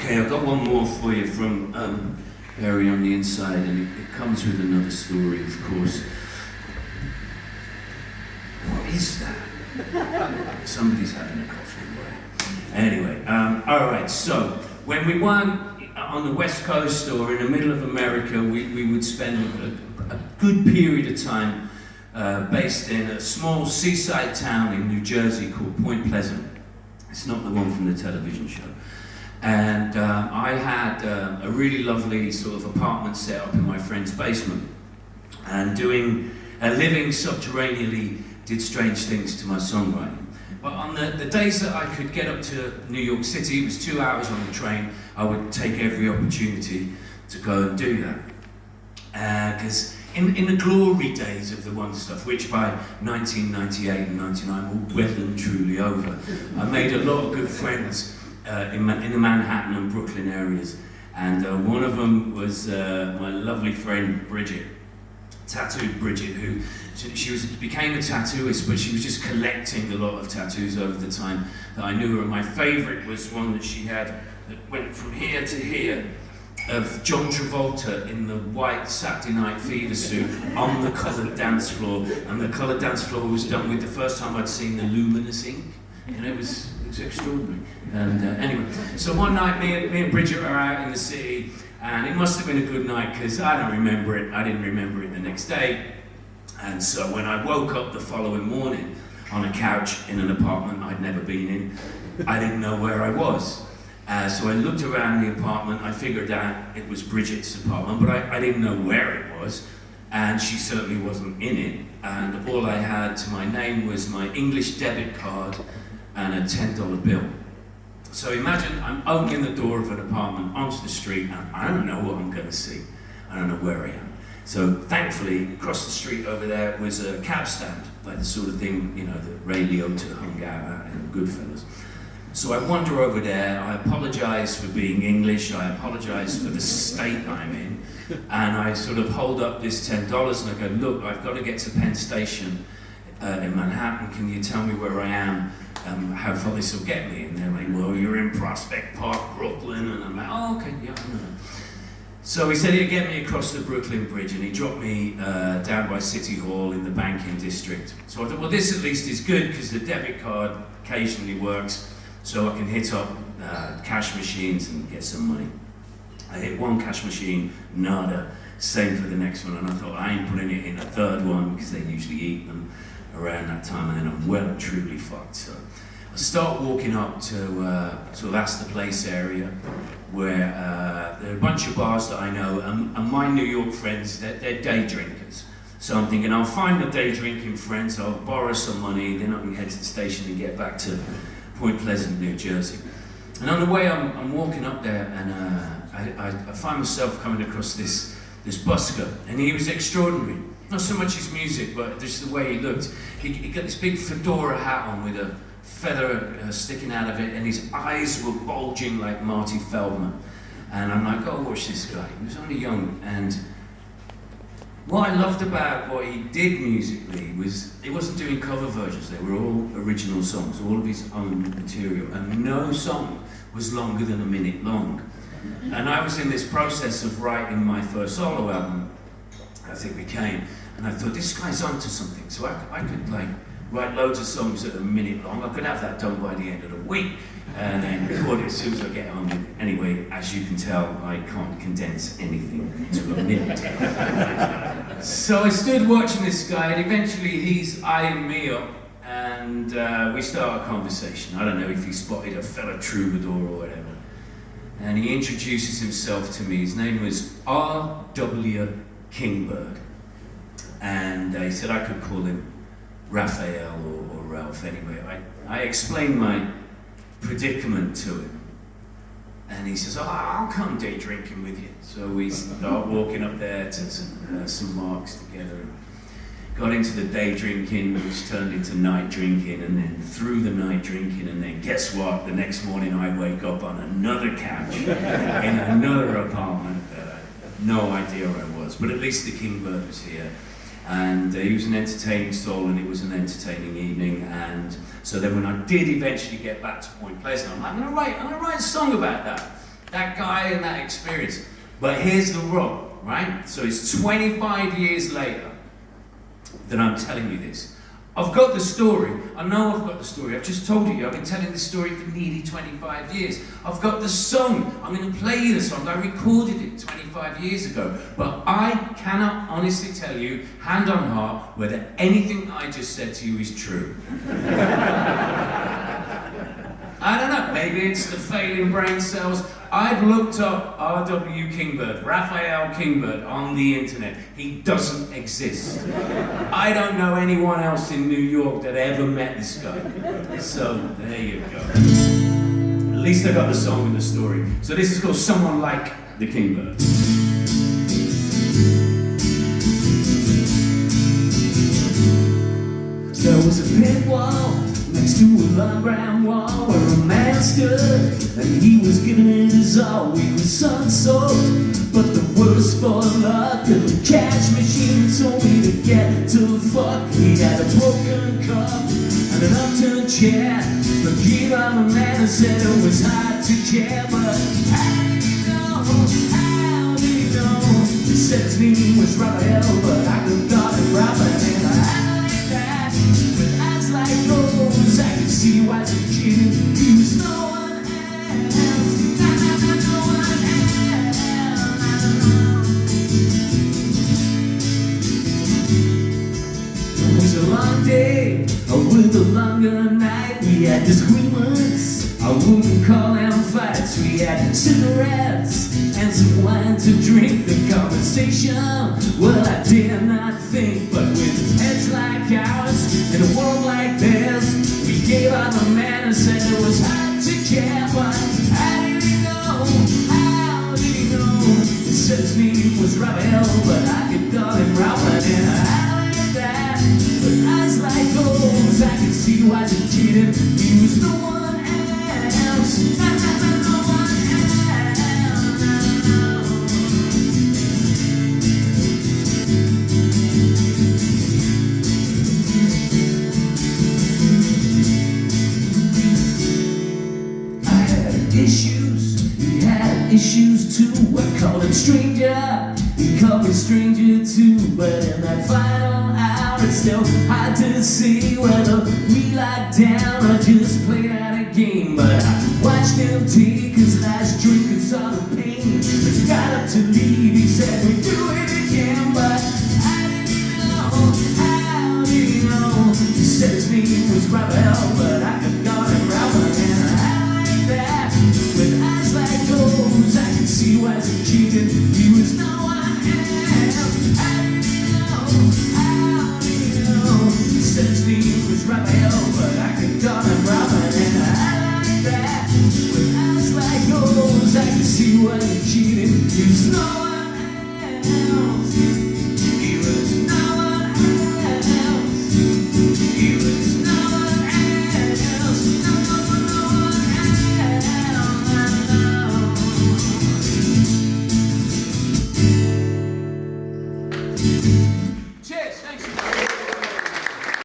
Okay, I've got one more for you from Harry on the Inside, and it comes with another story, of course. What is that? Somebody's having a coffee away. Anyway, alright, so when we weren't on the West Coast or in the middle of America, we would spend a good period of time based in a small seaside town in New Jersey called Point Pleasant. It's not the one from the television show. And I had a really lovely sort of apartment set up in my friend's basement, and living subterraneously did strange things to my songwriting. But on the days that I could get up to New York City, it was 2 hours on the train, I would take every opportunity to go and do that. Because in the glory days of the One Stuff, which by 1998 and 99 were well and truly over, I made a lot of good friends in the Manhattan and Brooklyn areas, and one of them was my lovely friend Bridget, tattooed Bridget, who became a tattooist, but she was just collecting a lot of tattoos over the time that I knew her. And my favourite was one that she had that went from here to here, of John Travolta in the white Saturday Night Fever suit on the coloured dance floor, and the coloured dance floor was done with the first time I'd seen the luminous ink, and it was extraordinary. And anyway, so one night me and Bridget were out in the city, and it must have been a good night because I don't remember it. I didn't remember it the next day. And so when I woke up the following morning on a couch in an apartment I'd never been in, I didn't know where I was. So I looked around the apartment. I figured out it was Bridget's apartment, but I didn't know where it was, and she certainly wasn't in it. And all I had to my name was my English debit card and a $10 bill. So imagine I'm opening the door of an apartment onto the street, and I don't know what I'm going to see. I don't know where I am. So thankfully, across the street over there was a cab stand, like the sort of thing, you know, that Ray Liotta hung out at in Goodfellas. So I wander over there, I apologise for being English, I apologise for the state I'm in, and I sort of hold up this $10 and I go, look, I've got to get to Penn Station in Manhattan, can you tell me where I am? How far this will get me? And they're like, well, you're in Prospect Park, Brooklyn. And I'm like, oh, okay, yeah, I know. So he said he'd get me across the Brooklyn Bridge, and he dropped me down by City Hall in the banking district. So I thought, well, this at least is good, because the debit card occasionally works, so I can hit up cash machines and get some money. I hit one cash machine, nada. Same for the next one, and I thought, I ain't putting it in a third one, because they usually eat them around that time, and then I'm well and truly fucked. So I start walking up to Astor Place area, where there are a bunch of bars that I know, and my New York friends, they're day drinkers. So I'm thinking, I'll find the day drinking friends, I'll borrow some money, then I can head to the station and get back to Point Pleasant, New Jersey. And on the way, I'm walking up there, and I find myself coming across this busker, and he was extraordinary. Not so much his music, but just the way he looked. He got this big fedora hat on with a feather sticking out of it, and his eyes were bulging like Marty Feldman. And I'm like, oh, watch this guy. He was only young, and what I loved about what he did musically was he wasn't doing cover versions. They were all original songs, all of his own material, and no song was longer than a minute long. And I was in this process of writing my first solo album, as it became, and I thought, this guy's onto something. So I could like write loads of songs that are a minute long. I could have that done by the end of the week, and then record it as soon as I get home. Anyway, as you can tell, I can't condense anything to a minute. So I stood watching this guy, and eventually he's eyeing me up, and we start a conversation. I don't know if he spotted a fellow troubadour or whatever. And he introduces himself to me. His name was R.W. Kingbird. And he said I could call him Raphael or Ralph. Anyway, I explained my predicament to him. And he says, oh, I'll come day drinking with you. So we start walking up there to some marks together. And got into the day drinking, which turned into night drinking, and then through the night drinking, and then guess what? The next morning I wake up on another couch in another apartment that I had no idea where I was. But at least the Kingbird was here. And he was an entertaining soul, and it was an entertaining evening. And so then when I did eventually get back to Point Pleasant, I'm like, I'm gonna write a song about that. that guy and that experience. But here's the rub, right? So it's 25 years later that I'm telling you this. I've got the story. I know I've got the story. I've just told you. I've been telling this story for nearly 25 years. I've got the song. I'm going to play you the song. I recorded it 25 years ago. But I cannot honestly tell you, hand on heart, whether anything I just said to you is true. I don't know. Maybe it's the failing brain cells. I've looked up R.W. Kingbird, Raphael Kingbird, on the internet. He doesn't exist. I don't know anyone else in New York that ever met this guy. So, there you go. At least I got the song and the story. So this is called Someone Like the Kingbird. There was a pit wall next to a long brown wall where a man stood and he was giving it his all. He was sun-soaked, but the worst for luck, and the cash machine told me to get to the fuck. He had a broken cup and an upturned chair, but gave on the man and said it was hard to care. But how did he know? How did he know? He said his name was Raphael, but I could call him Raphael. With eyes like those, I could see why as a kid he was no one else. No one else. It was a long day with a longer night. We had disagreements, I wouldn't call them fights. We had cigarettes and some wine to drink. The conversation, well, I dare not think, but with heads like ours in a world like theirs, we gave out the man and said it was hard to care. But how did he know? How did he know? He said his name was Raphael, but I could call him Ralph. And how did that? With eyes like those, I could see why he cheated. He was no one else. No one else. Issues too, I called him stranger, he called me stranger too. But in that final hour it's still hard to see whether we locked down or just played out a game. But I watched him take his last drink and saw the pain. But he got up to leave, he said we do it again. But how did he know? How did he know? He said his name was Raphael, but I could call him Ralph. And I like that, with eyes like those, I could see why he cheated. He was no one else. How did he know? How did he know? He said his name was Raphael, but I could call him Ralph. And I like that, with eyes like those, I could see why he cheated. He was no